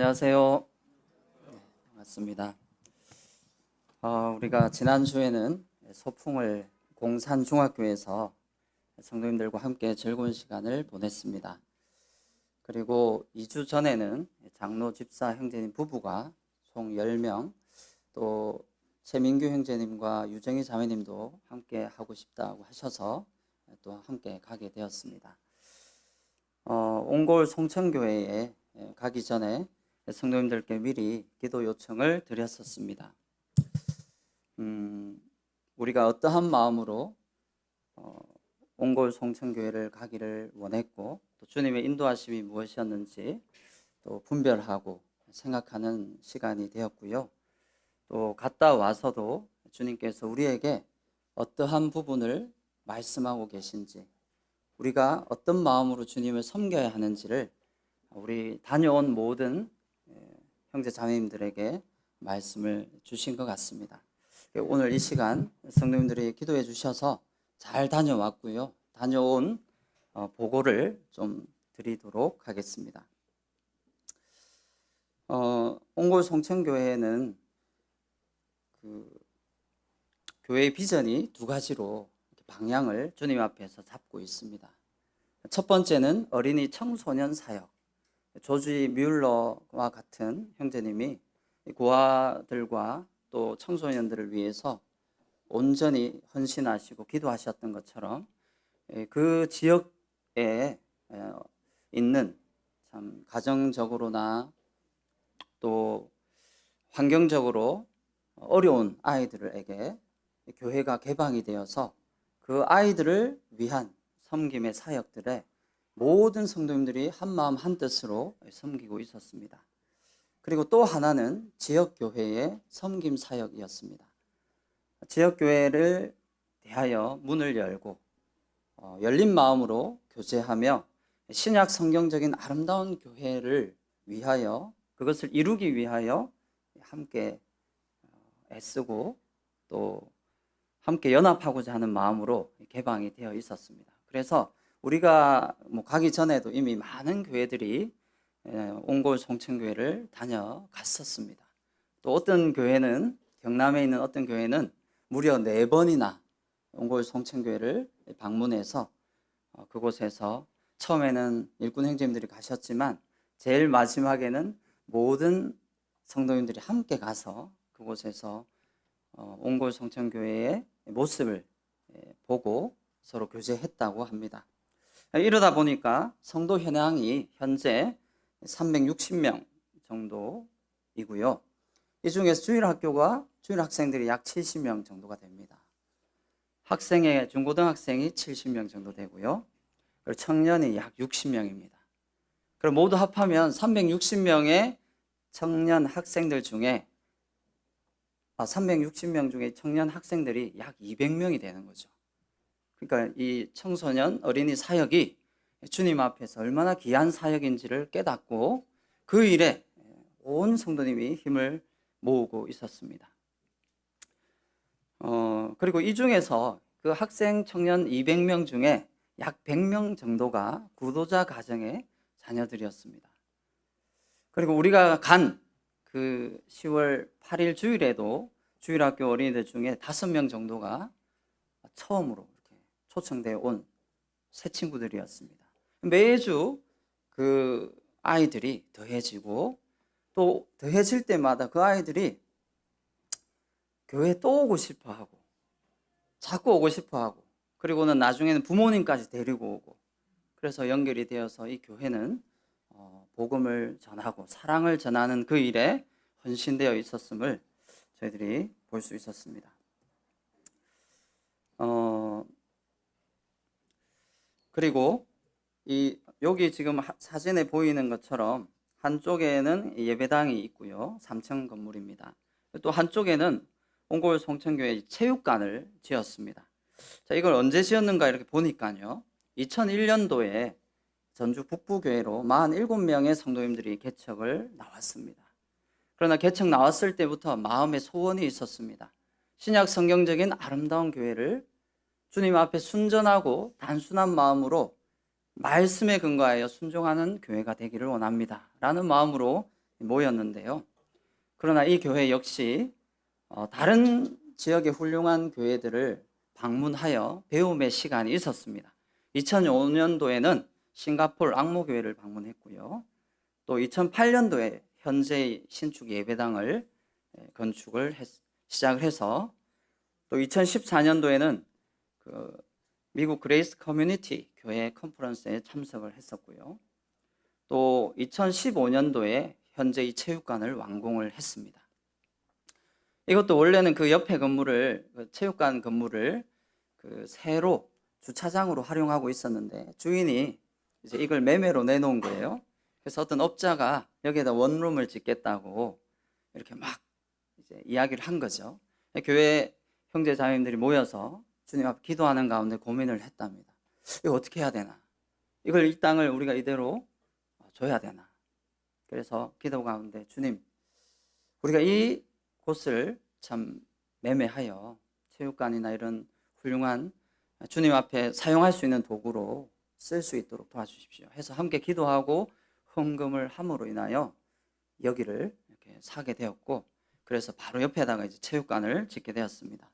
안녕하세요. 네, 반갑습니다. 우리가 지난주에는 소풍을 공산중학교에서 성도님들과 함께 즐거운 시간을 보냈습니다. 그리고 2주 전에는 장로 집사 형제님 부부가 총 10명, 또 최민규 형제님과 유정희 자매님도 함께 하고 싶다고 하셔서 또 함께 가게 되었습니다. 옹골 송천교회에 가기 전에 성도님들께 미리 기도 요청을 드렸었습니다. 우리가 어떠한 마음으로 옹골 송천교회를 가기를 원했고, 또 주님의 인도하심이 무엇이었는지 또 분별하고 생각하는 시간이 되었고요. 또 갔다 와서도 주님께서 우리에게 어떠한 부분을 말씀하고 계신지, 우리가 어떤 마음으로 주님을 섬겨야 하는지를 우리 다녀온 모든 형제 자매님들에게 말씀을 주신 것 같습니다. 오늘 이 시간 성도님들이 기도해 주셔서 잘 다녀왔고요. 다녀온 보고를 좀 드리도록 하겠습니다. 옹골 송천교회는 교회의 비전이 두 가지로 방향을 주님 앞에서 잡고 있습니다. 첫 번째는 어린이 청소년 사역. 조지 뮬러와 같은 형제님이 고아들과 또 청소년들을 위해서 온전히 헌신하시고 기도하셨던 것처럼 그 지역에 있는 참 가정적으로나 또 환경적으로 어려운 아이들에게 교회가 개방이 되어서 그 아이들을 위한 섬김의 사역들에 모든 성도님들이 한마음 한뜻으로 섬기고 있었습니다. 그리고 또 하나는 지역교회의 섬김 사역이었습니다. 지역교회를 대하여 문을 열고 열린 마음으로 교제하며 신약 성경적인 아름다운 교회를 위하여, 그것을 이루기 위하여 함께 애쓰고 또 함께 연합하고자 하는 마음으로 개방이 되어 있었습니다. 그래서 우리가 가기 전에도 이미 많은 교회들이 옹골 송천교회를 다녀갔었습니다. 또 어떤 교회는, 경남에 있는 어떤 교회는 무려 4번이나 옹골 송천교회를 방문해서 그곳에서 처음에는 일꾼 형제님들이 가셨지만 제일 마지막에는 모든 성도님들이 함께 가서 그곳에서 옹골 송천교회의 모습을 보고 서로 교제했다고 합니다. 이러다 보니까 성도 현황이 현재 360명 정도이고요. 이 중에서 주일학교가 주일 학생들이 약 70명 정도가 됩니다. 중고등학생이 70명 정도 되고요. 그리고 청년이 약 60명입니다. 그럼 모두 합하면 360명의 청년 학생들 중에 360명 중에 청년 학생들이 약 200명이 되는 거죠. 그러니까 이 청소년 어린이 사역이 주님 앞에서 얼마나 귀한 사역인지를 깨닫고 그 일에 온 성도님이 힘을 모으고 있었습니다. 그리고 이 중에서 그 학생 청년 200명 중에 약 100명 정도가 구도자 가정의 자녀들이었습니다. 그리고 우리가 간 그 10월 8일 주일에도 주일학교 어린이들 중에 5명 정도가 처음으로 이렇게 초청되어 온 새 친구들이었습니다. 매주 그 아이들이 더해지고 또 더해질 때마다 그 아이들이 교회에 또 오고 싶어 하고 자꾸 오고 싶어 하고, 그리고는 나중에는 부모님까지 데리고 오고, 그래서 연결이 되어서 이 교회는 복음을 전하고 사랑을 전하는 그 일에 헌신되어 있었음을 저희들이 볼 수 있었습니다. 그리고 여기 지금 사진에 보이는 것처럼 한쪽에는 예배당이 있고요. 3층 건물입니다. 또 한쪽에는 옹골 송천교회 체육관을 지었습니다. 자, 이걸 언제 지었는가 이렇게 보니까요. 2001년도에 전주 북부교회로 47명의 성도님들이 개척을 나왔습니다. 그러나 개척 나왔을 때부터 마음의 소원이 있었습니다. 신약 성경적인 아름다운 교회를 주님 앞에 순전하고 단순한 마음으로 말씀에 근거하여 순종하는 교회가 되기를 원합니다 라는 마음으로 모였는데요. 그러나 이 교회 역시 다른 지역의 훌륭한 교회들을 방문하여 배움의 시간이 있었습니다. 2005년도에는 싱가포르 앙모교회를 방문했고요. 또 2008년도에 현재의 신축 예배당을 건축을 시작을 해서 또 2014년도에는 그 미국 그레이스 커뮤니티 교회 컨퍼런스에 참석을 했었고요. 또 2015년도에 현재의 체육관을 완공을 했습니다. 이것도 원래는 그 옆에 건물을, 그 체육관 건물을 그 새로 주차장으로 활용하고 있었는데 주인이 이제 이걸 매매로 내놓은 거예요. 그래서 어떤 업자가 여기에다 원룸을 짓겠다고 이렇게 막 이제 이야기를 한 거죠. 교회 형제 자매님들이 모여서 주님 앞에 기도하는 가운데 고민을 했답니다. 이거 어떻게 해야 되나? 이걸 이 땅을 우리가 이대로 줘야 되나? 그래서 기도 가운데 주님, 우리가 이 곳을 참 매매하여 체육관이나 이런 훌륭한 주님 앞에 사용할 수 있는 도구로 쓸 수 있도록 도와주십시오 해서 함께 기도하고 헌금을 함으로 인하여 여기를 이렇게 사게 되었고, 그래서 바로 옆에다가 이제 체육관을 짓게 되었습니다.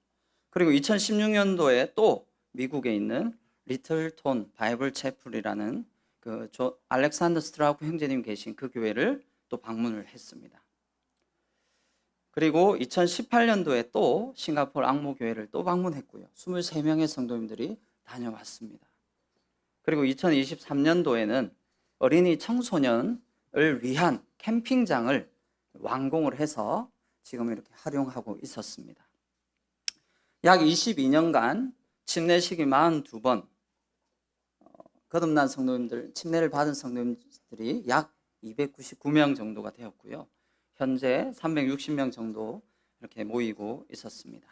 그리고 2016년도에 또 미국에 있는 리틀톤 바이블 채플이라는 그 알렉산더 스트라우크 형제님 계신 그 교회를 또 방문을 했습니다. 그리고 2018년도에 또 싱가포르 앙모교회를 또 방문했고요. 23명의 성도님들이 다녀왔습니다. 그리고 2023년도에는 어린이 청소년을 위한 캠핑장을 완공을 해서 지금 이렇게 활용하고 있었습니다. 약 22년간 침례식이 42번, 거듭난 성도님들, 침례를 받은 성도님들이 약 299명 정도가 되었고요. 현재 360명 정도 이렇게 모이고 있었습니다.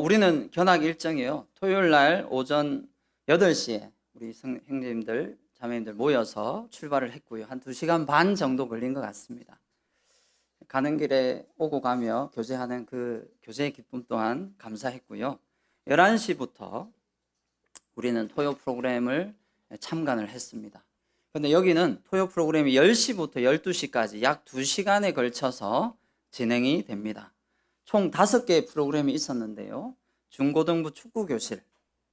우리는 견학 일정이요. 토요일 날 오전 8시에 우리 형제님들, 자매님들 모여서 출발을 했고요. 한 2시간 반 정도 걸린 것 같습니다. 가는 길에 오고 가며 교제하는 그 교제의 기쁨 또한 감사했고요. 11시부터 우리는 토요 프로그램을 참관을 했습니다. 그런데 여기는 토요 프로그램이 10시부터 12시까지 약 2시간에 걸쳐서 진행이 됩니다. 총 5개의 프로그램이 있었는데요. 중고등부 축구교실,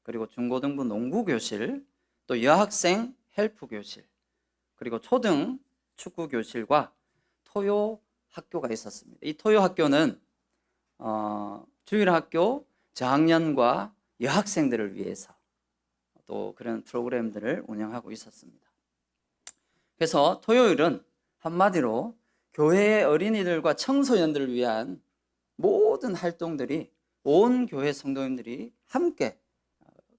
그리고 중고등부 농구교실, 또 여학생 헬프교실, 그리고 초등 축구교실과 토요 학교가 있었습니다. 이 토요 학교는 주일학교 저학년과 여학생들을 위해서 또 그런 프로그램들을 운영하고 있었습니다. 그래서 토요일은 한마디로 교회의 어린이들과 청소년들을 위한 모든 활동들이 온 교회 성도님들이 함께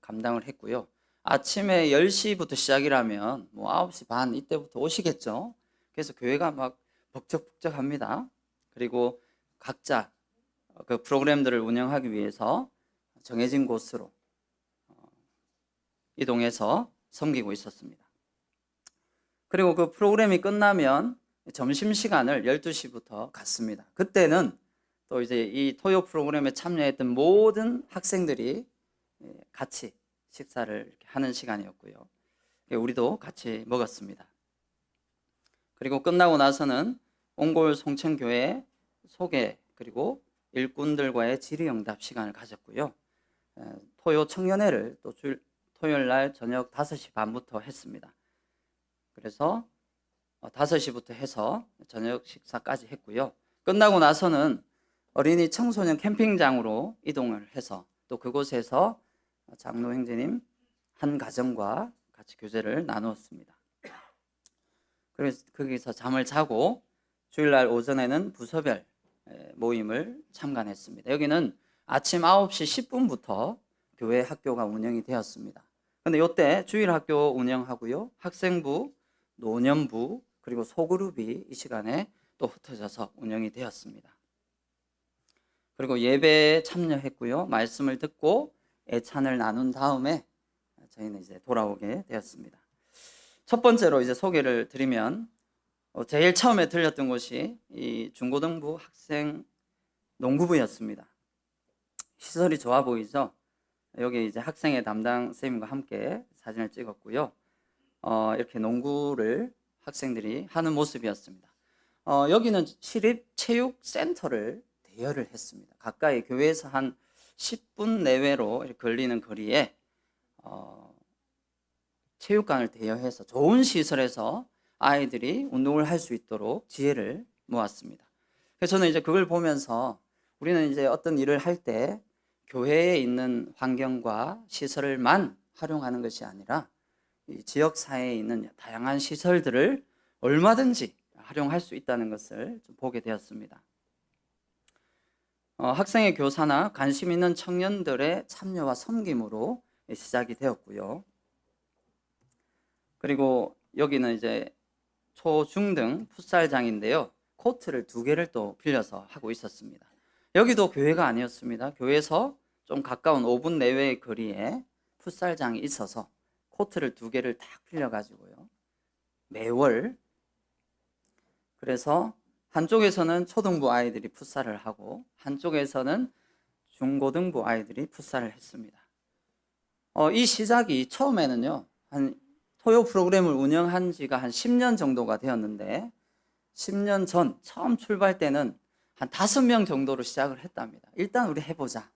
감당을 했고요. 아침에 10시부터 시작이라면 뭐 9시 반 이때부터 오시겠죠. 그래서 교회가 막 벅적벅적합니다. 그리고 각자 그 프로그램들을 운영하기 위해서 정해진 곳으로 이동해서 섬기고 있었습니다. 그리고 그 프로그램이 끝나면 점심시간을 12시부터 갖습니다. 그때는 또 이제 이 토요 프로그램에 참여했던 모든 학생들이 같이 식사를 이렇게 하는 시간이었고요. 우리도 같이 먹었습니다. 그리고 끝나고 나서는 옹골 송천교회 소개, 그리고 일꾼들과의 질의응답 시간을 가졌고요. 토요 청년회를 또 토요일 날 저녁 5시 반부터 했습니다. 그래서 5시부터 해서 저녁 식사까지 했고요. 끝나고 나서는 어린이 청소년 캠핑장으로 이동을 해서 또 그곳에서 장로 형제님 한 가정과 같이 교제를 나누었습니다. 그래서 거기서 잠을 자고 주일날 오전에는 부서별 모임을 참관했습니다. 여기는 아침 9시 10분부터 교회 학교가 운영이 되었습니다. 그런데 이때 주일 학교 운영하고요, 학생부, 노년부, 그리고 소그룹이 이 시간에 또 흩어져서 운영이 되었습니다. 그리고 예배에 참여했고요, 말씀을 듣고 애찬을 나눈 다음에 저희는 이제 돌아오게 되었습니다. 첫 번째로 이제 소개를 드리면 제일 처음에 들렸던 곳이 이 중고등부 학생 농구부였습니다. 시설이 좋아 보이죠? 여기 이제 학생회 담당 선생님과 함께 사진을 찍었고요. 이렇게 농구를 학생들이 하는 모습이었습니다. 여기는 시립체육센터를 대여를 했습니다. 가까이 교회에서 한 10분 내외로 이렇게 걸리는 거리에 체육관을 대여해서 좋은 시설에서 아이들이 운동을 할 수 있도록 지혜를 모았습니다. 그래서 저는 이제 그걸 보면서 우리는 이제 어떤 일을 할 때 교회에 있는 환경과 시설을만 활용하는 것이 아니라 이 지역 사회에 있는 다양한 시설들을 얼마든지 활용할 수 있다는 것을 좀 보게 되었습니다. 학생의 교사나 관심 있는 청년들의 참여와 섬김으로 시작이 되었고요. 그리고 여기는 이제 초, 중 등 풋살장인데요. 코트를 2개를 또 빌려서 하고 있었습니다. 여기도 교회가 아니었습니다. 교회에서 좀 가까운 5분 내외의 거리에 풋살장이 있어서 코트를 2개를 딱 빌려가지고요. 매월 그래서 한쪽에서는 초등부 아이들이 풋살을 하고 한쪽에서는 중고등부 아이들이 풋살을 했습니다. 이 시작이 처음에는요, 한 토요 프로그램을 운영한 지가 한 10년 정도가 되었는데 10년 전 처음 출발 때는 한 5명 정도로 시작을 했답니다. 일단 우리 해보자.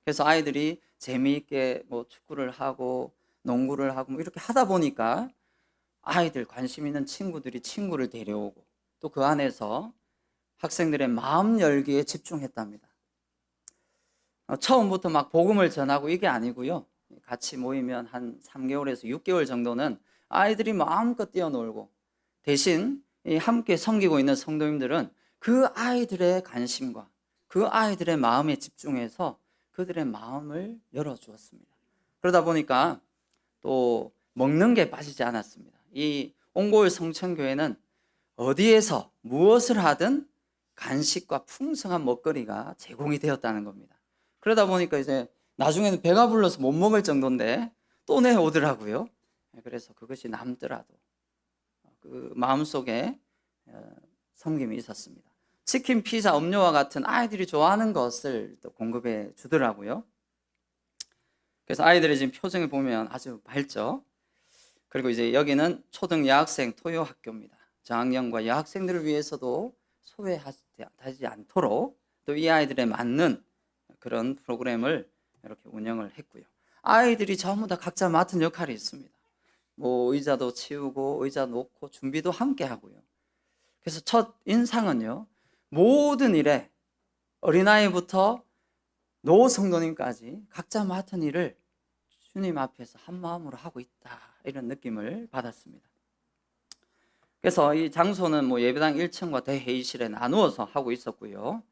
그래서 아이들이 재미있게 뭐 축구를 하고 농구를 하고 뭐 이렇게 하다 보니까 아이들 관심 있는 친구들이 친구를 데려오고 또 그 안에서 학생들의 마음 열기에 집중했답니다. 처음부터 막 복음을 전하고 이게 아니고요. 같이 모이면 한 3개월에서 6개월 정도는 아이들이 마음껏 뛰어놀고 대신 함께 섬기고 있는 성도님들은 그 아이들의 관심과 그 아이들의 마음에 집중해서 그들의 마음을 열어주었습니다. 그러다 보니까 또 먹는 게 빠지지 않았습니다. 이 옹골 성천교회는 어디에서 무엇을 하든 간식과 풍성한 먹거리가 제공이 되었다는 겁니다. 그러다 보니까 이제 나중에는 배가 불러서 못 먹을 정도인데 또 내오더라고요. 그래서 그것이 남더라도 그 마음속에 섬김이 있었습니다. 치킨, 피자, 음료와 같은 아이들이 좋아하는 것을 또 공급해 주더라고요. 그래서 아이들의 지금 표정을 보면 아주 밝죠. 그리고 이제 여기는 초등 여학생 토요 학교입니다. 저학년과 여학생들을 위해서도 소외하지 않도록 또 이 아이들에 맞는 그런 프로그램을 이렇게 운영을 했고요. 아이들이 전부 다 각자 맡은 역할이 있습니다. 뭐 의자도 치우고 의자 놓고 준비도 함께 하고요. 그래서 첫 인상은요, 모든 일에 어린아이부터 노 성도님까지 각자 맡은 일을 주님 앞에서 한 마음으로 하고 있다, 이런 느낌을 받았습니다. 그래서 이 장소는 뭐 예배당 1층과 대회의실에 나누어서 하고 있었고요.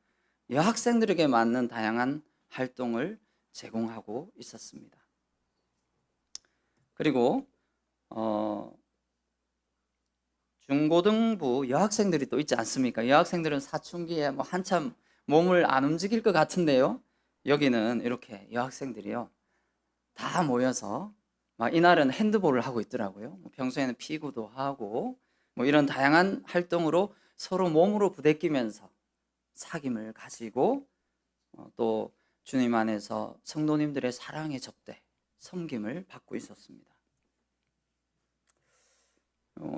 여학생들에게 맞는 다양한 활동을 제공하고 있었습니다. 그리고 중고등부 여학생들이 또 있지 않습니까? 여학생들은 사춘기에 뭐 한참 몸을 안 움직일 것 같은데요. 여기는 이렇게 여학생들이요, 다 모여서 막 이날은 핸드볼을 하고 있더라고요. 평소에는 피구도 하고 뭐 이런 다양한 활동으로 서로 몸으로 부대끼면서 사귐을 가지고 또 주님 안에서 성도님들의 사랑의 접대, 섬김을 받고 있었습니다.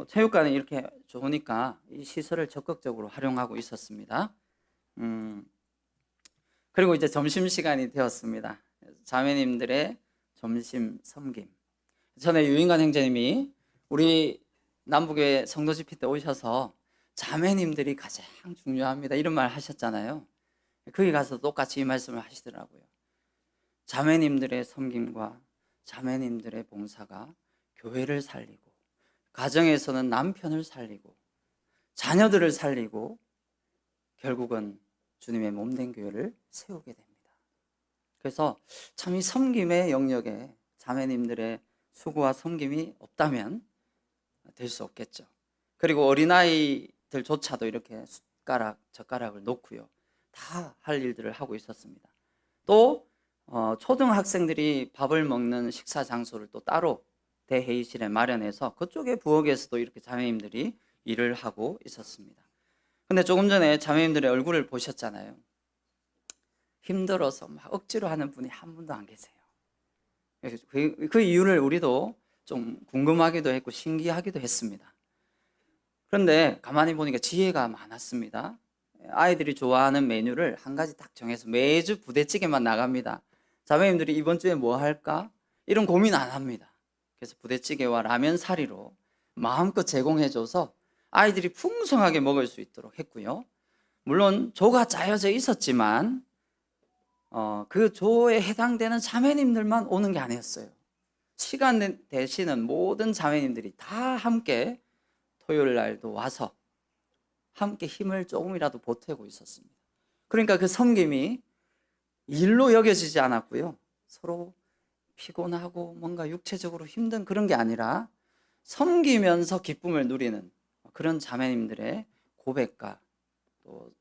체육관이 이렇게 좋으니까 이 시설을 적극적으로 활용하고 있었습니다. 그리고 이제 점심시간이 되었습니다. 자매님들의 점심 섬김. 전에 유인관 형제님이 우리 남북의 성도 집회 때 오셔서 자매님들이 가장 중요합니다, 이런 말 하셨잖아요. 거기 가서 똑같이 이 말씀을 하시더라고요. 자매님들의 섬김과 자매님들의 봉사가 교회를 살리고 가정에서는 남편을 살리고 자녀들을 살리고 결국은 주님의 몸된 교회를 세우게 됩니다. 그래서 참 이 섬김의 영역에 자매님들의 수고와 섬김이 없다면 될 수 없겠죠. 그리고 어린아이들조차도 이렇게 숟가락, 젓가락을 놓고요, 다 할 일들을 하고 있었습니다. 또 초등학생들이 밥을 먹는 식사 장소를 또 따로 대회의실에 마련해서 그쪽에 부엌에서도 이렇게 자매님들이 일을 하고 있었습니다. 근데 조금 전에 자매님들의 얼굴을 보셨잖아요. 힘들어서 막 억지로 하는 분이 한 분도 안 계세요. 그 이유를 우리도 좀 궁금하기도 했고 신기하기도 했습니다. 그런데 가만히 보니까 지혜가 많았습니다. 아이들이 좋아하는 메뉴를 한 가지 딱 정해서 매주 부대찌개만 나갑니다. 자매님들이 이번 주에 뭐 할까? 이런 고민 안 합니다. 그래서 부대찌개와 라면 사리로 마음껏 제공해줘서 아이들이 풍성하게 먹을 수 있도록 했고요. 물론 조가 짜여져 있었지만 그 조에 해당되는 자매님들만 오는 게 아니었어요. 시간 되시는 모든 자매님들이 다 함께 토요일 날도 와서 함께 힘을 조금이라도 보태고 있었습니다. 그러니까 그 섬김이 일로 여겨지지 않았고요. 서로 피곤하고 뭔가 육체적으로 힘든 그런 게 아니라 섬기면서 기쁨을 누리는 그런 자매님들의 고백과 또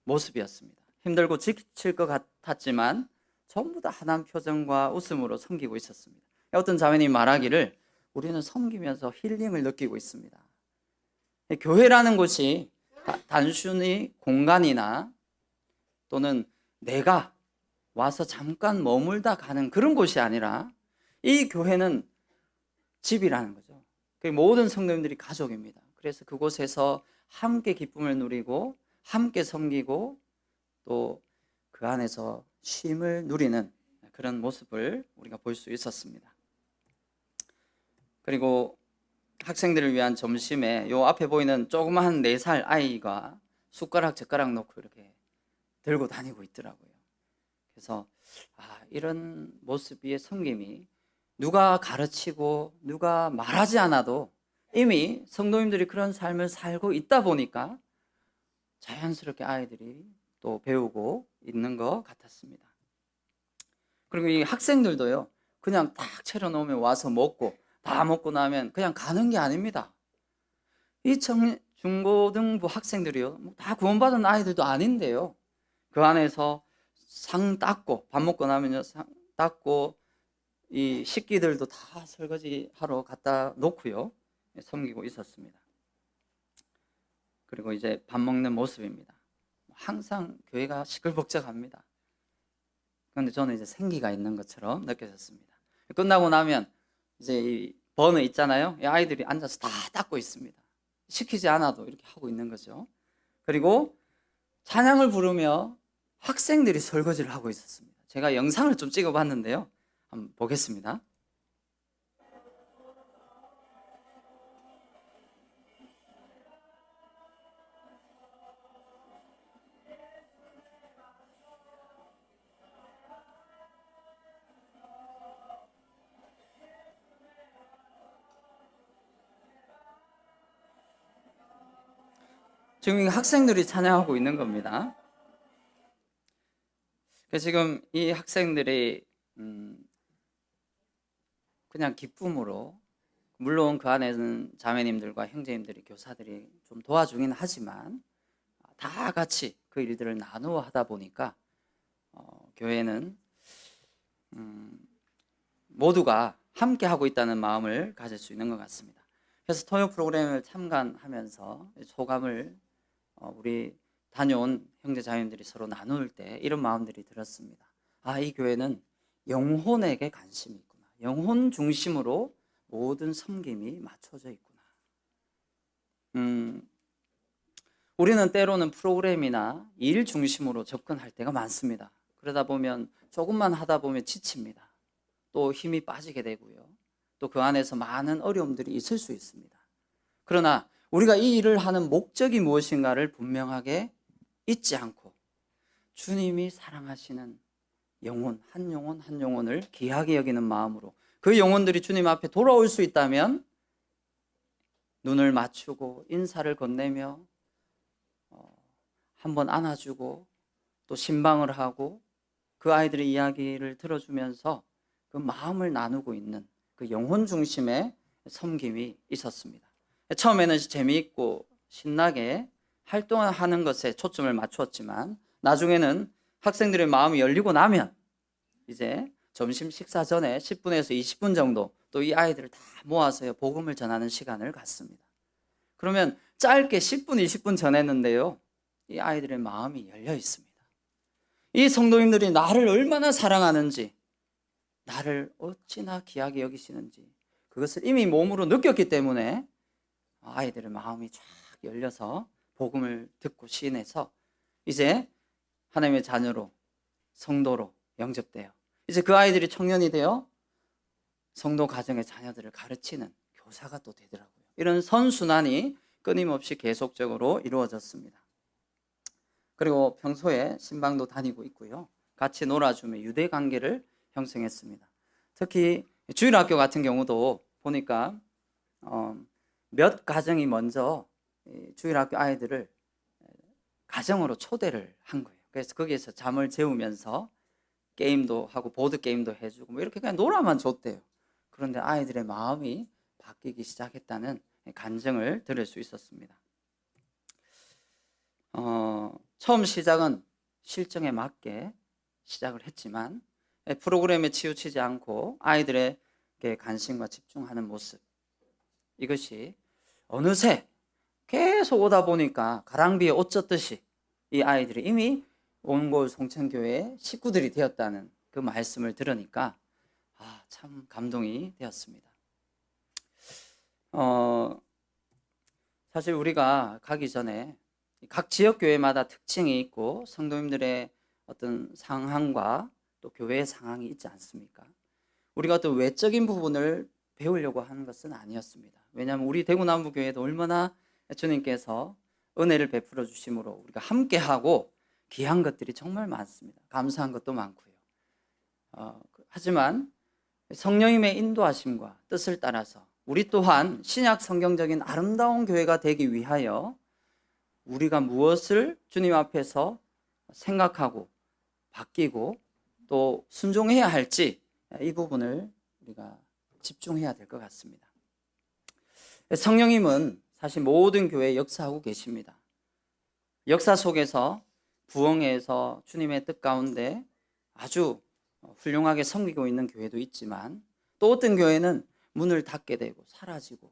모습이었습니다. 힘들고 지칠 것 같았지만 전부 다 환한 표정과 웃음으로 섬기고 있었습니다. 어떤 자매님이 말하기를 우리는 섬기면서 힐링을 느끼고 있습니다. 교회라는 곳이 단순히 공간이나 또는 내가 와서 잠깐 머물다 가는 그런 곳이 아니라 이 교회는 집이라는 거죠. 모든 성도님들이 가족입니다. 그래서 그곳에서 함께 기쁨을 누리고 함께 섬기고 또 그 안에서 쉼을 누리는 그런 모습을 우리가 볼 수 있었습니다. 그리고 학생들을 위한 점심에 요 앞에 보이는 조그마한 4살 아이가 숟가락 젓가락 놓고 이렇게 들고 다니고 있더라고요. 그래서 이런 모습의 섬김이 누가 가르치고 누가 말하지 않아도 이미 성도님들이 그런 삶을 살고 있다 보니까 자연스럽게 아이들이 또 배우고 있는 것 같았습니다. 그리고 이 학생들도요, 그냥 딱 차려놓으면 와서 먹고 다 먹고 나면 그냥 가는 게 아닙니다. 이 중고등부 학생들이요, 다 구원받은 아이들도 아닌데요, 그 안에서 상 닦고 밥 먹고 나면요 상 닦고 이 식기들도 다 설거지 하러 갖다 놓고요 섬기고 있었습니다. 그리고 이제 밥 먹는 모습입니다. 항상 교회가 시끌벅적합니다. 그런데 저는 이제 생기가 있는 것처럼 느껴졌습니다. 끝나고 나면 이제 이 버너 있잖아요. 이 아이들이 앉아서 다 닦고 있습니다. 시키지 않아도 이렇게 하고 있는 거죠. 그리고 찬양을 부르며 학생들이 설거지를 하고 있었습니다. 제가 영상을 좀 찍어봤는데요. 한번 보겠습니다. 지금 학생들이 찬양하고 있는 겁니다. 지금 이 학생들이 그냥 기쁨으로, 물론 그 안에는 자매님들과 형제님들이 교사들이 좀 도와주긴 하지만 다 같이 그 일들을 나누어 하다 보니까 교회는 모두가 함께 하고 있다는 마음을 가질 수 있는 것 같습니다. 그래서 토요 프로그램을 참관하면서 소감을 우리 다녀온 형제 자매님들이 서로 나눌 때 이런 마음들이 들었습니다. 이 교회는 영혼에게 관심이 있구나. 영혼 중심으로 모든 섬김이 맞춰져 있구나. 우리는 때로는 프로그램이나 일 중심으로 접근할 때가 많습니다. 그러다 보면 조금만 하다 보면 지칩니다. 또 힘이 빠지게 되고요. 또 그 안에서 많은 어려움들이 있을 수 있습니다. 그러나 우리가 이 일을 하는 목적이 무엇인가를 분명하게 잊지 않고 주님이 사랑하시는 영혼, 한 영혼 한 영혼을 귀하게 여기는 마음으로 그 영혼들이 주님 앞에 돌아올 수 있다면 눈을 맞추고 인사를 건네며 한번 안아주고 또 신방을 하고 그 아이들의 이야기를 들어주면서 그 마음을 나누고 있는 그 영혼 중심의 섬김이 있었습니다. 처음에는 재미있고 신나게 활동하는 것에 초점을 맞추었지만 나중에는 학생들의 마음이 열리고 나면 이제 점심 식사 전에 10분에서 20분 정도 또 이 아이들을 다 모아서 복음을 전하는 시간을 갖습니다. 그러면 짧게 10분, 20분 전했는데요, 이 아이들의 마음이 열려 있습니다. 이 성도님들이 나를 얼마나 사랑하는지, 나를 어찌나 귀하게 여기시는지 그것을 이미 몸으로 느꼈기 때문에 아이들의 마음이 쫙 열려서 복음을 듣고 시인해서 이제 하나님의 자녀로, 성도로 영접돼요. 이제 그 아이들이 청년이 되어 성도 가정의 자녀들을 가르치는 교사가 또 되더라고요. 이런 선순환이 끊임없이 계속적으로 이루어졌습니다. 그리고 평소에 신방도 다니고 있고요. 같이 놀아주며 유대 관계를 형성했습니다. 특히 주일학교 같은 경우도 보니까 몇 가정이 먼저 주일학교 아이들을 가정으로 초대를 한 거예요. 그래서 거기에서 잠을 재우면서 게임도 하고 보드게임도 해주고 뭐 이렇게 그냥 놀아만 줬대요. 그런데 아이들의 마음이 바뀌기 시작했다는 간증을 들을 수 있었습니다. 처음 시작은 실정에 맞게 시작을 했지만 프로그램에 치우치지 않고 아이들에게 관심과 집중하는 모습, 이것이 어느새 계속 오다 보니까 가랑비에 옷 젖듯이 이 아이들이 이미 온골 송천교회의 식구들이 되었다는 그 말씀을 들으니까 참 감동이 되었습니다. 사실 우리가 가기 전에 각 지역교회마다 특징이 있고 성도님들의 어떤 상황과 또 교회의 상황이 있지 않습니까? 우리가 어떤 외적인 부분을 배우려고 하는 것은 아니었습니다. 왜냐하면 우리 대구남부교회도 얼마나 주님께서 은혜를 베풀어 주심으로 우리가 함께하고 귀한 것들이 정말 많습니다. 감사한 것도 많고요. 하지만 성령님의 인도하심과 뜻을 따라서 우리 또한 신약 성경적인 아름다운 교회가 되기 위하여 우리가 무엇을 주님 앞에서 생각하고 바뀌고 또 순종해야 할지 이 부분을 우리가 집중해야 될 것 같습니다. 성령님은 사실 모든 교회에 역사하고 계십니다. 역사 속에서 부흥회에서 주님의 뜻 가운데 아주 훌륭하게 섬기고 있는 교회도 있지만 또 어떤 교회는 문을 닫게 되고 사라지고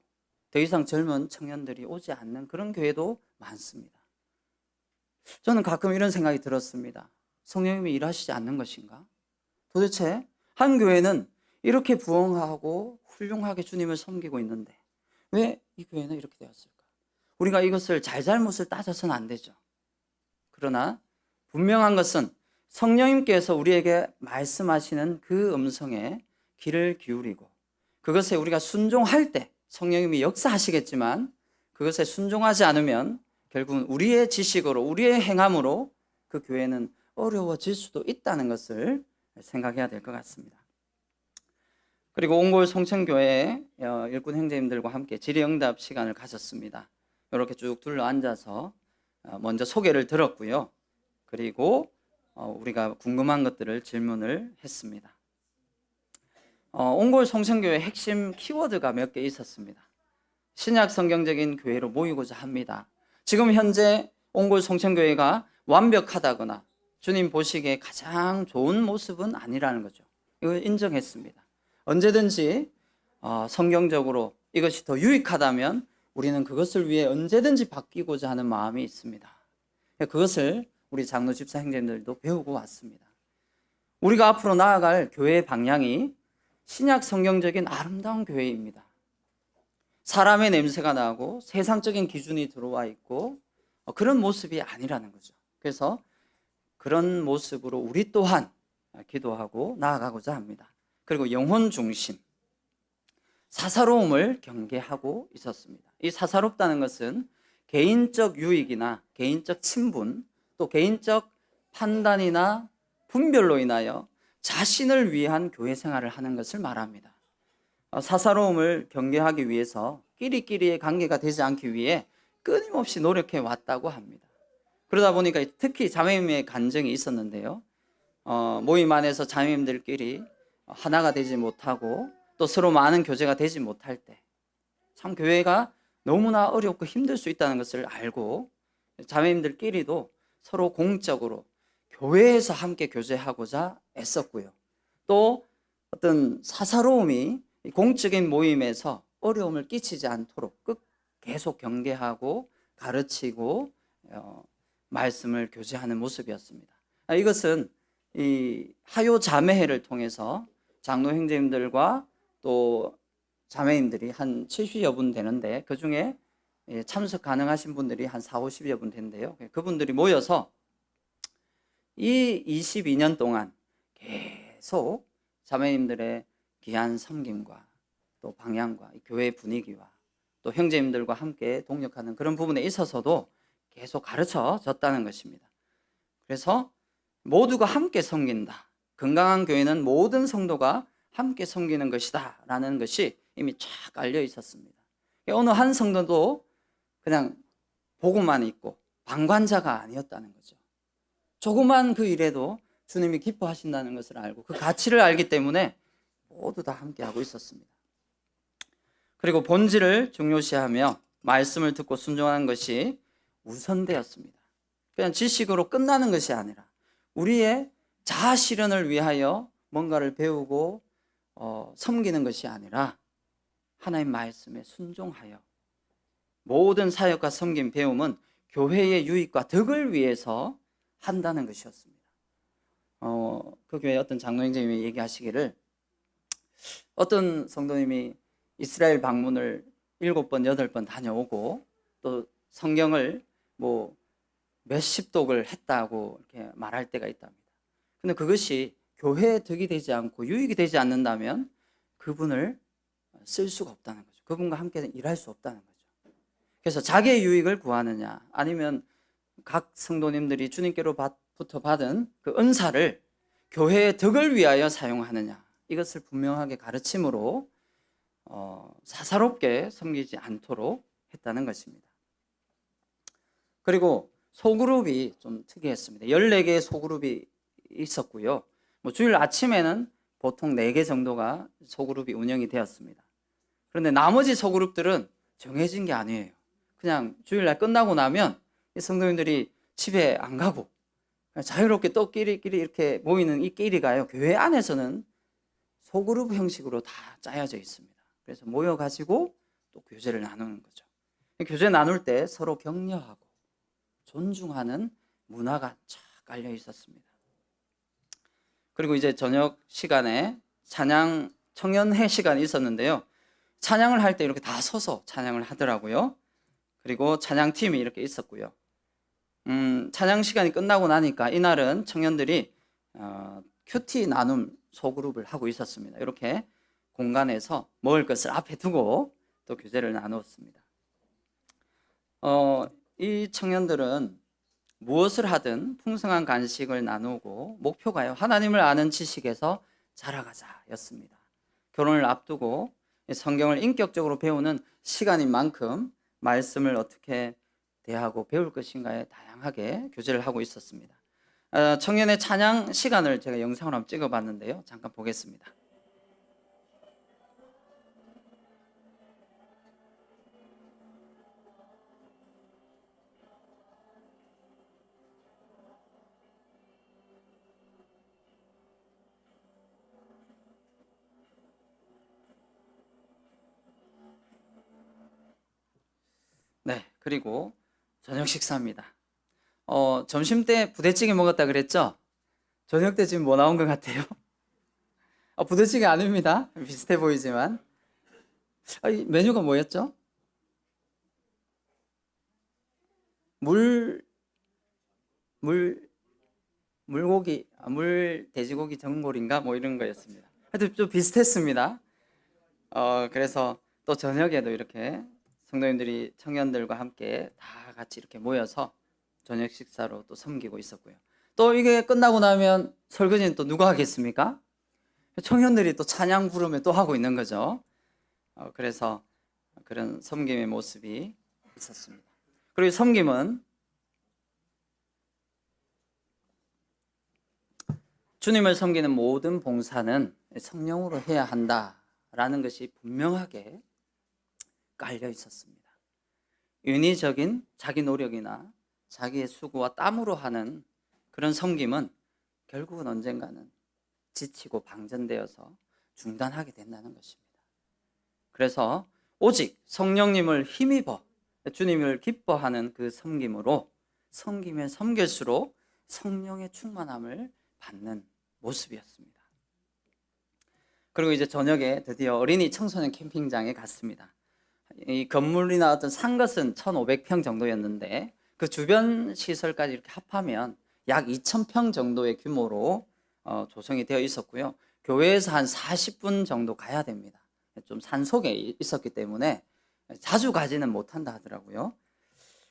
더 이상 젊은 청년들이 오지 않는 그런 교회도 많습니다. 저는 가끔 이런 생각이 들었습니다. 성령님이 일하시지 않는 것인가? 도대체 한 교회는 이렇게 부흥하고 훌륭하게 주님을 섬기고 있는데 왜 이 교회는 이렇게 되었을까? 우리가 이것을 잘잘못을 따져서는 안 되죠. 그러나 분명한 것은 성령님께서 우리에게 말씀하시는 그 음성에 귀를 기울이고 그것에 우리가 순종할 때 성령님이 역사하시겠지만 그것에 순종하지 않으면 결국은 우리의 지식으로 우리의 행함으로 그 교회는 어려워질 수도 있다는 것을 생각해야 될 것 같습니다. 그리고 옹골 송천교회 일꾼 형제님들과 함께 질의응답 시간을 가졌습니다. 이렇게 쭉 둘러 앉아서 먼저 소개를 들었고요. 그리고 우리가 궁금한 것들을 질문을 했습니다. 옹골 송천교회 핵심 키워드가 몇 개 있었습니다. 신약 성경적인 교회로 모이고자 합니다. 지금 현재 옹골 송천교회가 완벽하다거나 주님 보시기에 가장 좋은 모습은 아니라는 거죠. 이걸 인정했습니다. 언제든지 성경적으로 이것이 더 유익하다면 우리는 그것을 위해 언제든지 바뀌고자 하는 마음이 있습니다. 그것을 우리 장로 집사 형제님들도 배우고 왔습니다. 우리가 앞으로 나아갈 교회의 방향이 신약 성경적인 아름다운 교회입니다. 사람의 냄새가 나고 세상적인 기준이 들어와 있고 그런 모습이 아니라는 거죠. 그래서 그런 모습으로 우리 또한 기도하고 나아가고자 합니다. 그리고 영혼 중심, 사사로움을 경계하고 있었습니다. 이 사사롭다는 것은 개인적 유익이나 개인적 친분 또 개인적 판단이나 분별로 인하여 자신을 위한 교회 생활을 하는 것을 말합니다. 사사로움을 경계하기 위해서 끼리끼리의 관계가 되지 않기 위해 끊임없이 노력해 왔다고 합니다. 그러다 보니까 특히 자매님의 간증이 있었는데요. 모임 안에서 자매님들끼리 하나가 되지 못하고 또 서로 많은 교제가 되지 못할 때 참 교회가 너무나 어렵고 힘들 수 있다는 것을 알고 자매님들끼리도 서로 공적으로 교회에서 함께 교제하고자 애썼고요. 또 어떤 사사로움이 공적인 모임에서 어려움을 끼치지 않도록 계속 경계하고 가르치고 말씀을 교제하는 모습이었습니다. 이것은 이 하요 자매회를 통해서 장로 형제님들과 또 자매님들이 한 70여 분 되는데 그 중에 참석 가능하신 분들이 한 4, 50여 분 된대요. 그분들이 모여서 이 22년 동안 계속 자매님들의 귀한 섬김과 또 방향과 교회 분위기와 또 형제님들과 함께 동력하는 그런 부분에 있어서도 계속 가르쳐 줬다는 것입니다. 그래서 모두가 함께 섬긴다. 건강한 교회는 모든 성도가 함께 섬기는 것이다 라는 것이 이미 쫙 알려 있었습니다. 어느 한 성도도 그냥 보고만 있고 방관자가 아니었다는 거죠. 조그만 그 일에도 주님이 기뻐하신다는 것을 알고 그 가치를 알기 때문에 모두 다 함께 하고 있었습니다. 그리고 본질을 중요시하며 말씀을 듣고 순종하는 것이 우선되었습니다. 그냥 지식으로 끝나는 것이 아니라 우리의 자아 실현을 위하여 뭔가를 배우고 섬기는 것이 아니라 하나님 말씀에 순종하여 모든 사역과 섬김 배움은 교회의 유익과 덕을 위해서 한다는 것이었습니다. 그 교회 어떤 장로님이 얘기하시기를 어떤 성도님이 이스라엘 방문을 7번, 8번 다녀오고 또 성경을 뭐 몇십 독을 했다고 이렇게 말할 때가 있답니다. 근데 그것이 교회에 덕이 되지 않고 유익이 되지 않는다면 그분을 쓸 수가 없다는 거죠. 그분과 함께 일할 수 없다는 거죠. 그래서 자기의 유익을 구하느냐 아니면 각 성도님들이 주님께로부터 받은 그 은사를 교회의 덕을 위하여 사용하느냐 이것을 분명하게 가르침으로 사사롭게 섬기지 않도록 했다는 것입니다. 그리고 소그룹이 좀 특이했습니다. 14개의 소그룹이 있었고요. 주일 아침에는 보통 4개 정도가 소그룹이 운영이 되었습니다. 그런데 나머지 소그룹들은 정해진 게 아니에요. 그냥 주일날 끝나고 나면 이 성도님들이 집에 안 가고 자유롭게 또 끼리끼리 이렇게 모이는 이 끼리가요. 교회 안에서는 소그룹 형식으로 다 짜여져 있습니다. 그래서 모여가지고 또 교제를 나누는 거죠. 교제 나눌 때 서로 격려하고 존중하는 문화가 쫙 깔려 있었습니다. 그리고 이제 저녁 시간에 찬양 청년회 시간이 있었는데요. 찬양을 할 때 이렇게 다 서서 찬양을 하더라고요. 그리고 찬양팀이 이렇게 있었고요. 찬양 시간이 끝나고 나니까 이날은 청년들이 큐티 나눔 소그룹을 하고 있었습니다. 이렇게 공간에서 먹을 것을 앞에 두고 또 교제를 나누었습니다. 이 청년들은 무엇을 하든 풍성한 간식을 나누고 목표가요 하나님을 아는 지식에서 자라가자 였습니다. 결혼을 앞두고 성경을 인격적으로 배우는 시간인 만큼 말씀을 어떻게 대하고 배울 것인가에 다양하게 교제를 하고 있었습니다. 청년의 찬양 시간을 제가 영상으로 한번 찍어봤는데요. 잠깐 보겠습니다. 네, 그리고 저녁 식사입니다. 점심 때 부대찌개 먹었다 그랬죠? 저녁 때 지금 뭐 나온 것 같아요? 부대찌개 아닙니다. 비슷해 보이지만. 이 메뉴가 뭐였죠? 물고기, 돼지고기 전골인가? 뭐 이런 거였습니다. 하여튼 좀 비슷했습니다. 그래서 또 저녁에도 이렇게 성도님들이 청년들과 함께 다 같이 이렇게 모여서 저녁 식사로 또 섬기고 있었고요. 또 이게 끝나고 나면 설거지는 또 누가 하겠습니까? 청년들이 또 찬양 부르며 또 하고 있는 거죠. 그래서 그런 섬김의 모습이 있었습니다. 그리고 섬김은 주님을 섬기는 모든 봉사는 성령으로 해야 한다라는 것이 분명하게 깔려 있었습니다. 인위적인 자기 노력이나 자기의 수고와 땀으로 하는 그런 섬김은 결국은 언젠가는 지치고 방전되어서 중단하게 된다는 것입니다. 그래서 오직 성령님을 힘입어 주님을 기뻐하는 그 섬김으로 섬기면 섬길수록 성령의 충만함을 받는 모습이었습니다. 그리고 이제 저녁에 드디어 어린이 청소년 캠핑장에 갔습니다. 이 건물이나 어떤 산 것은 1,500평 정도였는데 그 주변 시설까지 이렇게 합하면 약 2,000평 정도의 규모로 조성이 되어 있었고요. 교회에서 한 40분 정도 가야 됩니다. 좀 산속에 있었기 때문에 자주 가지는 못한다 하더라고요.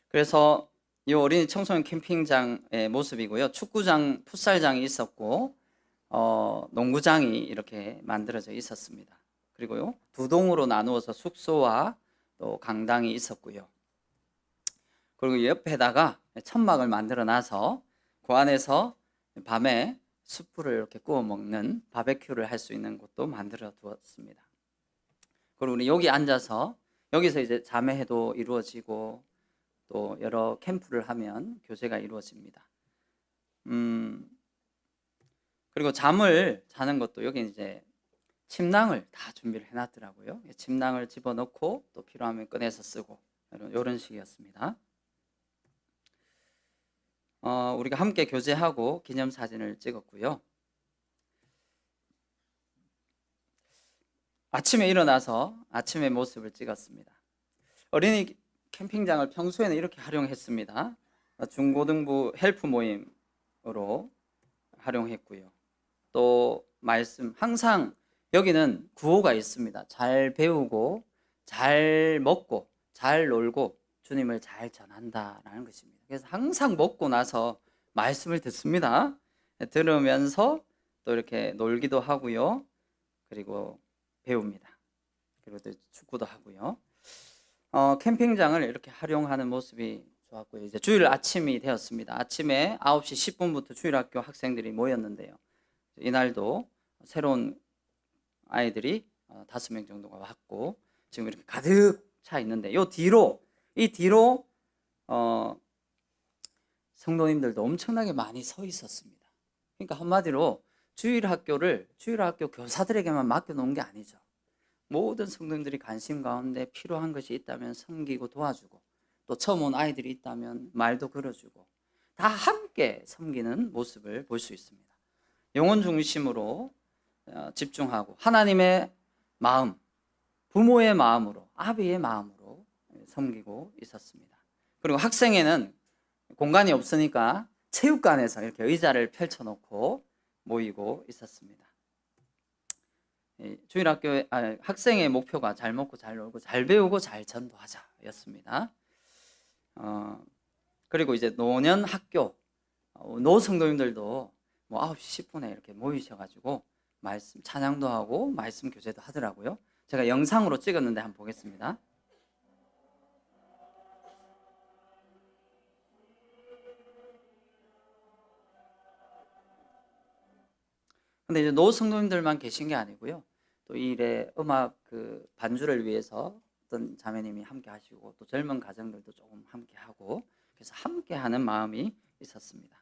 그래서 이 어린이 청소년 캠핑장의 모습이고요. 축구장, 풋살장이 있었고 농구장이 이렇게 만들어져 있었습니다. 그리고요, 두 동으로 나누어서 숙소와 또 강당이 있었고요. 그리고 옆에다가 천막을 만들어 놔서 그 안에서 밤에 숯불을 이렇게 구워 먹는 바베큐를 할 수 있는 곳도 만들어 두었습니다. 그리고 우리 여기 앉아서 여기서 이제 자매회도 이루어지고 또 여러 캠프를 하면 교제가 이루어집니다. 그리고 잠을 자는 것도 여기 이제 침낭을 다 준비를 해놨더라고요. 침낭을 집어넣고 또 필요하면 꺼내서 쓰고 이런 식이었습니다. 우리가 함께 교제하고 기념사진을 찍었고요. 아침에 일어나서 아침의 모습을 찍었습니다. 어린이 캠핑장을 평소에는 이렇게 활용했습니다. 중고등부 헬프 모임으로 활용했고요. 또 말씀, 항상 여기는 구호가 있습니다. 잘 배우고 잘 먹고 잘 놀고 주님을 잘 전한다라는 것입니다. 그래서 항상 먹고 나서 말씀을 듣습니다. 들으면서 또 이렇게 놀기도 하고요. 그리고 배웁니다. 그리고 또 축구도 하고요. 캠핑장을 이렇게 활용하는 모습이 좋았고요. 이제 주일 아침이 되었습니다. 아침에 9시 10분부터 주일학교 학생들이 모였는데요. 이날도 새로운 아이들이 5명 정도가 왔고 지금 이렇게 가득 차 있는데 이 뒤로 성도님들도 엄청나게 많이 서 있었습니다. 그러니까 한마디로 주일학교 교사들에게만 맡겨놓은 게 아니죠. 모든 성도님들이 관심 가운데 필요한 것이 있다면 섬기고 도와주고 또 처음 온 아이들이 있다면 말도 걸어주고 다 함께 섬기는 모습을 볼 수 있습니다. 영혼 중심으로 집중하고 하나님의 마음, 부모의 마음으로, 아비의 마음으로 섬기고 있었습니다. 그리고 학생회는 공간이 없으니까 체육관에서 이렇게 의자를 펼쳐놓고 모이고 있었습니다. 주일학교 학생의 목표가 잘 먹고 잘 놀고 잘 배우고 잘 전도하자였습니다. 그리고 이제 노년 학교 노성도님들도 9시 10분에 이렇게 모이셔가지고 말씀 찬양도 하고 말씀 교제도 하더라고요. 제가 영상으로 찍었는데 한번 보겠습니다. 근데 이제 노성도님들만 계신 게 아니고요. 또 이 일에 음악 그 반주를 위해서 어떤 자매님이 함께 하시고 또 젊은 가정들도 조금 함께 하고 그래서 함께 하는 마음이 있었습니다.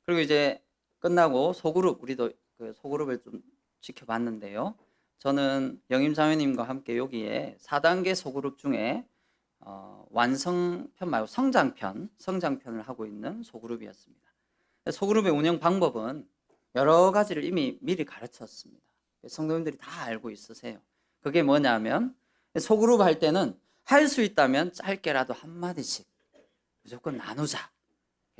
그리고 이제 끝나고 소그룹 우리도 그 소그룹을 좀 지켜봤는데요. 저는 영임 자매님과 함께 여기에 4단계 소그룹 중에 완성편 말고 성장편을 하고 있는 소그룹이었습니다. 소그룹의 운영 방법은 여러 가지를 이미 미리 가르쳤습니다. 성도님들이 다 알고 있으세요. 그게 뭐냐면 소그룹 할 때는 할 수 있다면 짧게라도 한마디씩 무조건 나누자.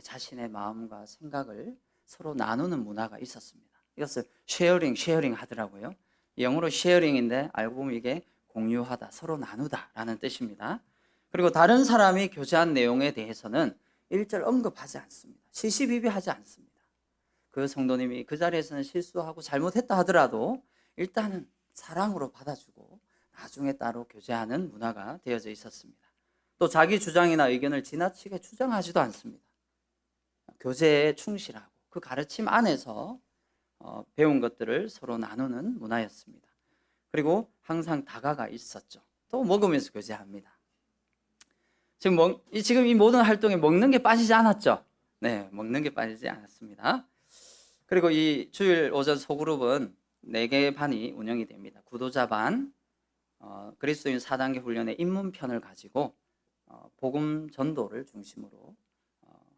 자신의 마음과 생각을 서로 나누는 문화가 있었습니다. 이것을 쉐어링 하더라고요. 영어로 쉐어링인데 알고 보면 이게 공유하다, 서로 나누다라는 뜻입니다. 그리고 다른 사람이 교제한 내용에 대해서는 일절 언급하지 않습니다. 시시비비하지 않습니다. 그 성도님이 그 자리에서는 실수하고 잘못했다 하더라도 일단은 사랑으로 받아주고 나중에 따로 교제하는 문화가 되어져 있었습니다. 또 자기 주장이나 의견을 지나치게 주장하지도 않습니다. 교제에 충실하고 그 가르침 안에서 배운 것들을 서로 나누는 문화였습니다. 그리고 항상 다가가 있었죠. 또 먹으면서 교제합니다. 지금 이 모든 활동에 먹는 게 빠지지 않았죠? 네, 먹는 게 빠지지 않았습니다. 그리고 이 주일 오전 소그룹은 4개의 반이 운영이 됩니다. 구도자 반, 그리스도인 4단계 훈련의 입문편을 가지고 복음 전도를 중심으로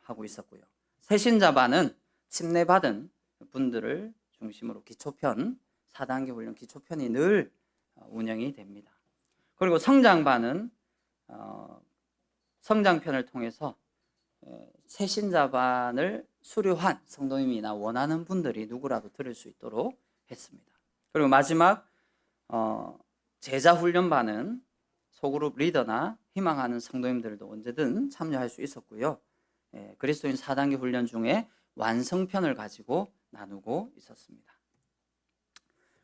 하고 있었고요. 새신자 반은 침례받은 분들을 중심으로 기초편, 4단계 훈련 기초편이 늘 운영이 됩니다. 그리고 성장반은 성장편을 통해서 새신자반을 수료한 성도님이나 원하는 분들이 누구라도 들을 수 있도록 했습니다. 그리고 마지막 제자 훈련반은 소그룹 리더나 희망하는 성도님들도 언제든 참여할 수 있었고요. 그리스도인 4단계 훈련 중에 완성편을 가지고 나누고 있었습니다.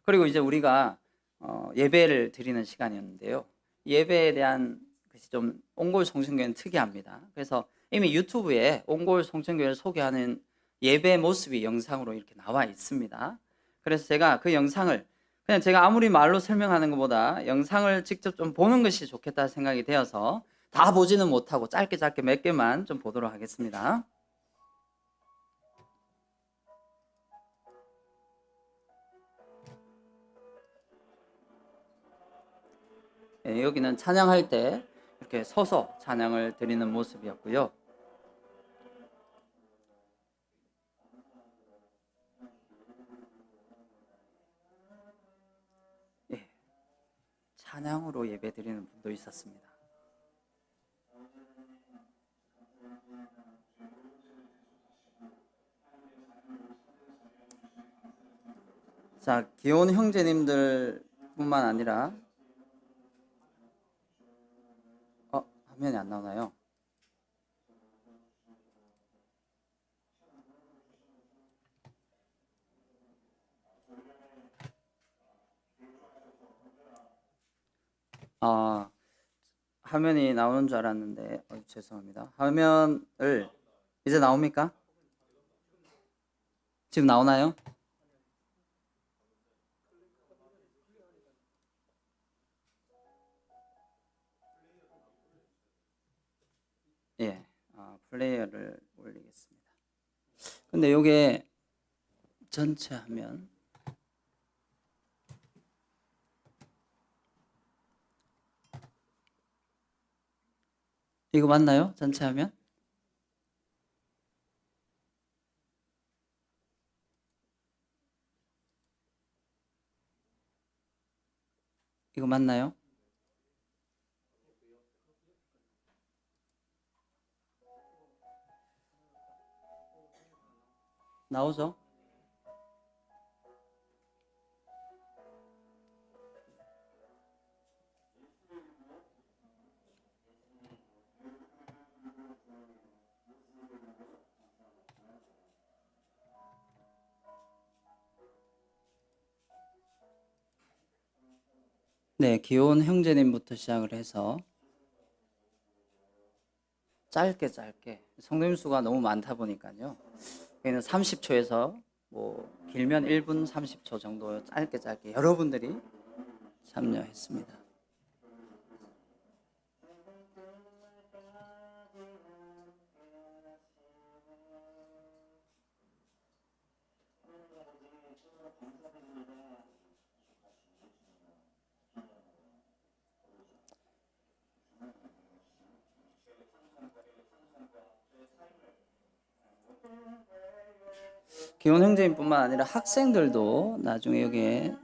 그리고 이제 우리가 예배를 드리는 시간이었는데요. 예배에 대한 것이 좀 옹골 송천교회는 특이합니다. 그래서 이미 유튜브에 옹골 송천교회를 소개하는 예배 모습이 영상으로 이렇게 나와 있습니다. 그래서 제가 그 영상을 그냥 제가 아무리 말로 설명하는 것보다 영상을 직접 좀 보는 것이 좋겠다 생각이 되어서 다 보지는 못하고 짧게 몇 개만 좀 보도록 하겠습니다. 여기는 찬양할 때 이렇게 서서 찬양을 드리는 모습이었고요. 찬양으로 예배 드리는 분도 있었습니다. 자, 기온 형제님들 뿐만 아니라 화면이 안 나오나요? 화면이 나오는 줄 알았는데 죄송합니다. 화면을 이제 나옵니까? 지금 나오나요? 예, 플레이어를 올리겠습니다. 근데 요게 전체 화면 이거 맞나요? 전체 화면? 이거 맞나요? 나오죠? 네, 기온 형제님부터 시작을 해서 짧게 성도님 수가 너무 많다 보니까요. 여기는 30초에서 뭐 길면 1분 30초 정도 짧게 여러분들이 참여했습니다. 기혼 형제님뿐만 아니라 학생들도 나중에 여기에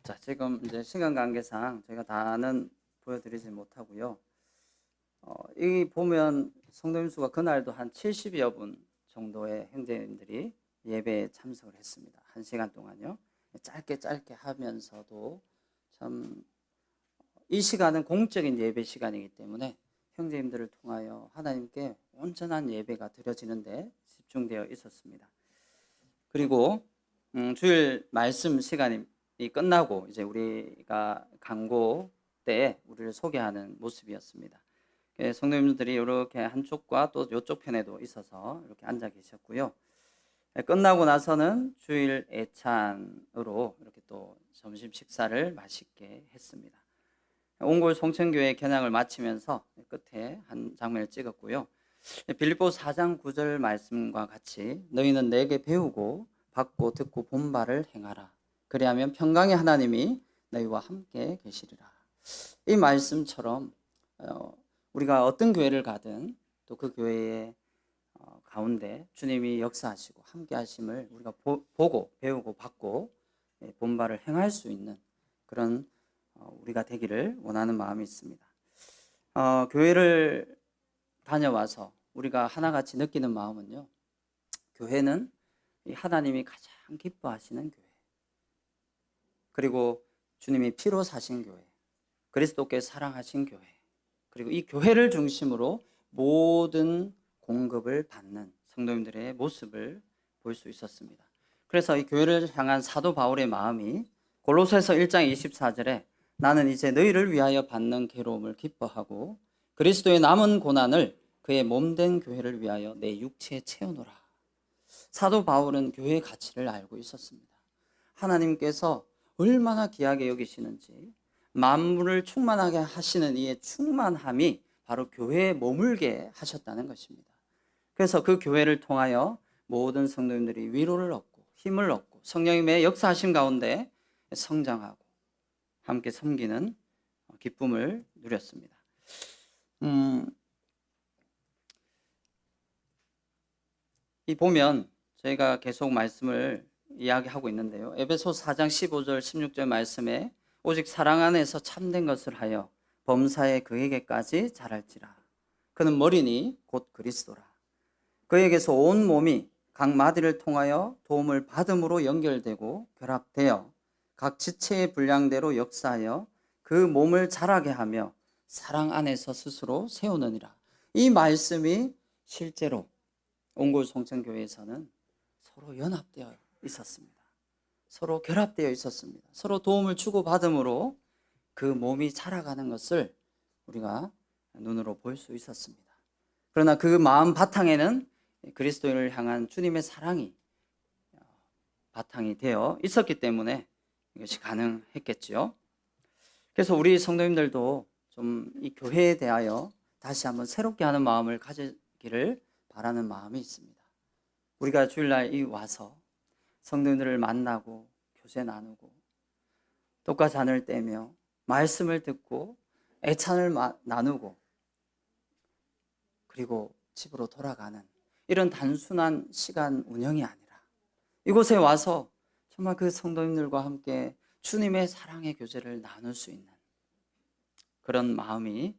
자, 지금 이제 시간 관계상 제가 다는 보여드리지 못하고요. 이 보면 성도님 수가 그날도 한 70여 분 정도의 형제님들이 예배에 참석을 했습니다. 1시간 동안요. 짧게 하면서도 참 이 시간은 공적인 예배 시간이기 때문에 형제님들을 통하여 하나님께 온전한 예배가 드려지는데 집중되어 있었습니다. 그리고 주일 말씀 시간이 끝나고 이제 우리가 광고 때 우리를 소개하는 모습이었습니다. 성도님들이 이렇게 한쪽과 또 이쪽 편에도 있어서 이렇게 앉아 계셨고요. 끝나고 나서는 주일 애찬으로 이렇게 또 점심 식사를 맛있게 했습니다. 옹골 송천교회 개장을 마치면서 끝에 한 장면을 찍었고요. 빌립보서 4장 9절 말씀과 같이 너희는 내게 배우고 받고 듣고 본 바를 행하라. 그리하면 평강의 하나님이 너희와 함께 계시리라. 이 말씀처럼 우리가 어떤 교회를 가든 또 그 교회의 가운데 주님이 역사하시고 함께 하심을 우리가 보고 배우고 받고 본 바를 행할 수 있는 그런 우리가 되기를 원하는 마음이 있습니다. 교회를 다녀와서 우리가 하나같이 느끼는 마음은요, 교회는 하나님이 가장 기뻐하시는 교회, 그리고 주님이 피로 사신 교회, 그리스도께 사랑하신 교회, 그리고 이 교회를 중심으로 모든 공급을 받는 성도님들의 모습을 볼 수 있었습니다. 그래서 이 교회를 향한 사도 바울의 마음이 골로새서 1장 24절에 나는 이제 너희를 위하여 받는 괴로움을 기뻐하고 그리스도의 남은 고난을 그의 몸된 교회를 위하여 내 육체에 채우노라. 사도 바울은 교회의 가치를 알고 있었습니다. 하나님께서 얼마나 귀하게 여기시는지, 만물을 충만하게 하시는 이의 충만함이 바로 교회에 머물게 하셨다는 것입니다. 그래서 그 교회를 통하여 모든 성도님들이 위로를 얻고 힘을 얻고 성령님의 역사하심 가운데 성장하고 함께 섬기는 기쁨을 누렸습니다. 이 보면 저희가 계속 말씀을 이야기하고 있는데요. 에베소서 4장 15절 16절 말씀에 오직 사랑 안에서 참된 것을 하여 범사에 그에게까지 자랄지라. 그는 머리니 곧 그리스도라. 그에게서 온 몸이 각 마디를 통하여 도움을 받음으로 연결되고 결합되어 각 지체의 분량대로 역사하여 그 몸을 자라게 하며 사랑 안에서 스스로 세우느니라. 이 말씀이 실제로 옹골 송천교회에서는 서로 연합되어 있었습니다. 서로 결합되어 있었습니다. 서로 도움을 주고받음으로 그 몸이 자라가는 것을 우리가 눈으로 볼 수 있었습니다. 그러나 그 마음 바탕에는 그리스도를 향한 주님의 사랑이 바탕이 되어 있었기 때문에 이것이 가능했겠지요. 그래서 우리 성도님들도 좀 이 교회에 대하여 다시 한번 새롭게 하는 마음을 가지기를 바라는 마음이 있습니다. 우리가 주일날 와서 성도님들을 만나고 교제 나누고 떡과 잔을 떼며 말씀을 듣고 애찬을 나누고 그리고 집으로 돌아가는 이런 단순한 시간 운영이 아니라 이곳에 와서 정말 그 성도님들과 함께 주님의 사랑의 교제를 나눌 수 있는 그런 마음이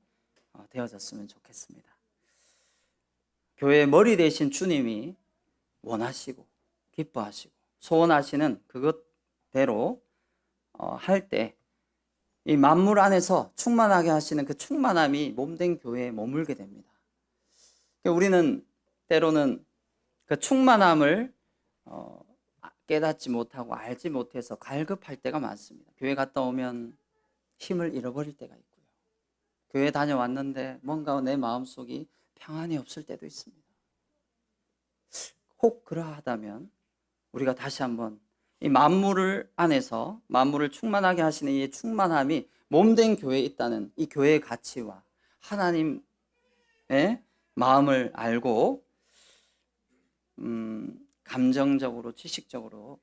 되어졌으면 좋겠습니다. 교회의 머리 되신 주님이 원하시고 기뻐하시고 소원하시는 그것대로 할 때 이 만물 안에서 충만하게 하시는 그 충만함이 몸된 교회에 머물게 됩니다. 우리는 때로는 그 충만함을 깨닫지 못하고 알지 못해서 갈급할 때가 많습니다. 교회 갔다 오면 힘을 잃어버릴 때가 있고요. 교회 다녀왔는데 뭔가 내 마음속이 평안이 없을 때도 있습니다. 혹 그러하다면 우리가 다시 한번 이 만물을 안에서 만물을 충만하게 하시는 이 충만함이 몸된 교회에 있다는 이 교회의 가치와 하나님의 마음을 알고 감정적으로 지식적으로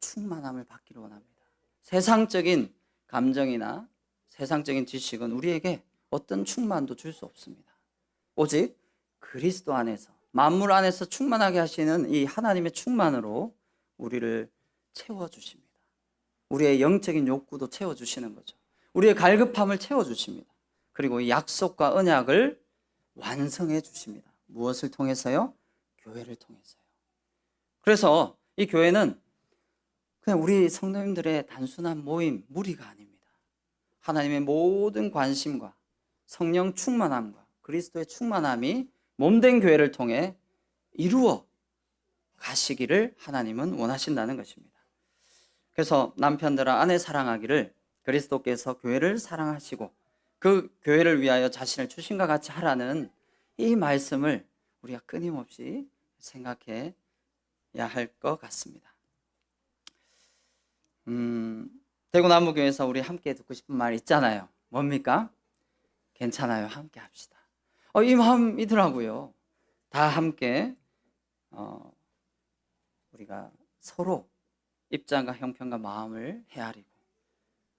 충만함을 받기를 원합니다. 세상적인 감정이나 세상적인 지식은 우리에게 어떤 충만도 줄 수 없습니다. 오직 그리스도 안에서 만물 안에서 충만하게 하시는 이 하나님의 충만으로 우리를 채워주십니다. 우리의 영적인 욕구도 채워주시는 거죠. 우리의 갈급함을 채워주십니다. 그리고 이 약속과 언약을 완성해 주십니다. 무엇을 통해서요? 교회를 통해서요. 그래서 이 교회는 그냥 우리 성도님들의 단순한 모임, 무리가 아닙니다. 하나님의 모든 관심과 성령 충만함과 그리스도의 충만함이 몸된 교회를 통해 이루어 가시기를 하나님은 원하신다는 것입니다. 그래서 남편들아 아내 사랑하기를 그리스도께서 교회를 사랑하시고 그 교회를 위하여 자신을 주신과 같이 하라는 이 말씀을 우리가 끊임없이 생각해야 할 것 같습니다. 대구남부교회에서 우리 함께 듣고 싶은 말 있잖아요. 뭡니까? 괜찮아요. 함께 합시다. 이 마음이더라고요. 다 함께 우리가 서로 입장과 형편과 마음을 헤아리고,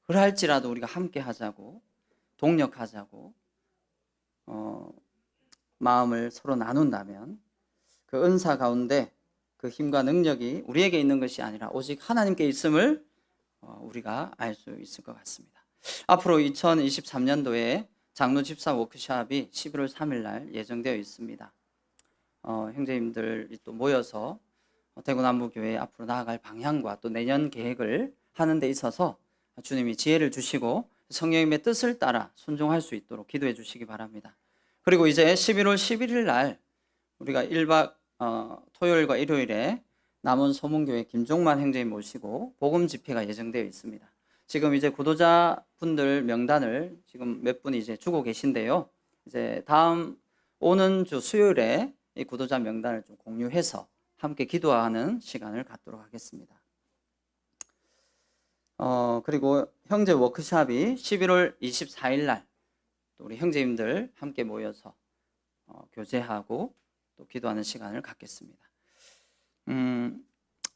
그럴지라도 우리가 함께 하자고, 동력하자고 마음을 서로 나눈다면 그 은사 가운데 그 힘과 능력이 우리에게 있는 것이 아니라 오직 하나님께 있음을 우리가 알 수 있을 것 같습니다. 앞으로 2023년도에 장로 집사 워크숍이 11월 3일 날 예정되어 있습니다. 형제님들이 또 모여서 대구남부교회 앞으로 나아갈 방향과 또 내년 계획을 하는 데 있어서 주님이 지혜를 주시고 성령님의 뜻을 따라 순종할 수 있도록 기도해 주시기 바랍니다. 그리고 이제 11월 11일 날 우리가 1박 토요일과 일요일에 남원 소문교회 김종만 형제님 모시고 복음 집회가 예정되어 있습니다. 지금 이제 구도자분들 명단을 지금 몇 분이 이제 주고 계신데요. 이제 다음 오는 주 수요일에 이 구도자 명단을 좀 공유해서 함께 기도하는 시간을 갖도록 하겠습니다. 그리고 형제 워크숍이 11월 24일 날 또 우리 형제님들 함께 모여서 교제하고 또 기도하는 시간을 갖겠습니다.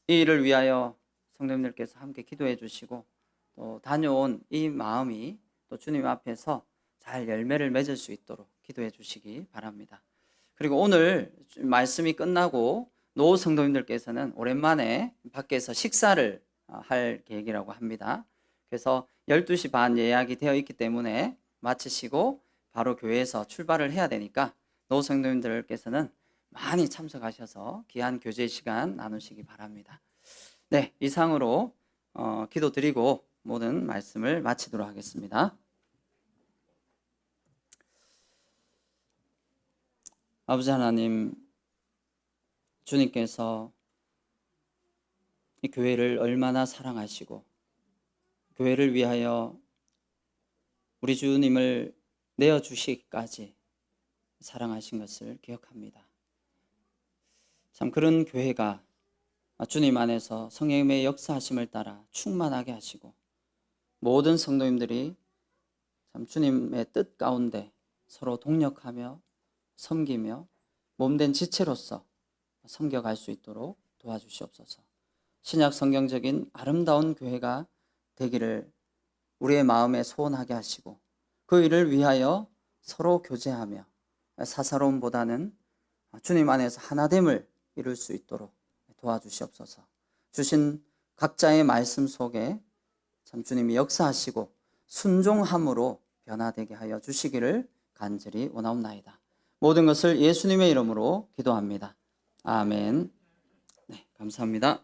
이 일을 위하여 성도님들께서 함께 기도해 주시고 또 다녀온 이 마음이 또 주님 앞에서 잘 열매를 맺을 수 있도록 기도해 주시기 바랍니다. 그리고 오늘 말씀이 끝나고 노 성도님들께서는 오랜만에 밖에서 식사를 할 계획이라고 합니다. 그래서 12시 반 예약이 되어 있기 때문에 마치시고 바로 교회에서 출발을 해야 되니까 노 성도님들께서는 많이 참석하셔서 귀한 교제 시간 나누시기 바랍니다. 네, 이상으로 기도드리고 모든 말씀을 마치도록 하겠습니다. 아버지 하나님, 주님께서 이 교회를 얼마나 사랑하시고 교회를 위하여 우리 주님을 내어주시기까지 사랑하신 것을 기억합니다. 참 그런 교회가 주님 안에서 성령님의 역사하심을 따라 충만하게 하시고 모든 성도님들이 참 주님의 뜻 가운데 서로 동력하며 섬기며 몸된 지체로서 섬겨갈 수 있도록 도와주시옵소서. 신약 성경적인 아름다운 교회가 되기를 우리의 마음에 소원하게 하시고 그 일을 위하여 서로 교제하며 사사로움보다는 주님 안에서 하나됨을 이룰 수 있도록 도와주시옵소서. 주신 각자의 말씀 속에 참 주님이 역사하시고 순종함으로 변화되게 하여 주시기를 간절히 원하옵나이다. 모든 것을 예수님의 이름으로 기도합니다. 아멘. 네, 감사합니다.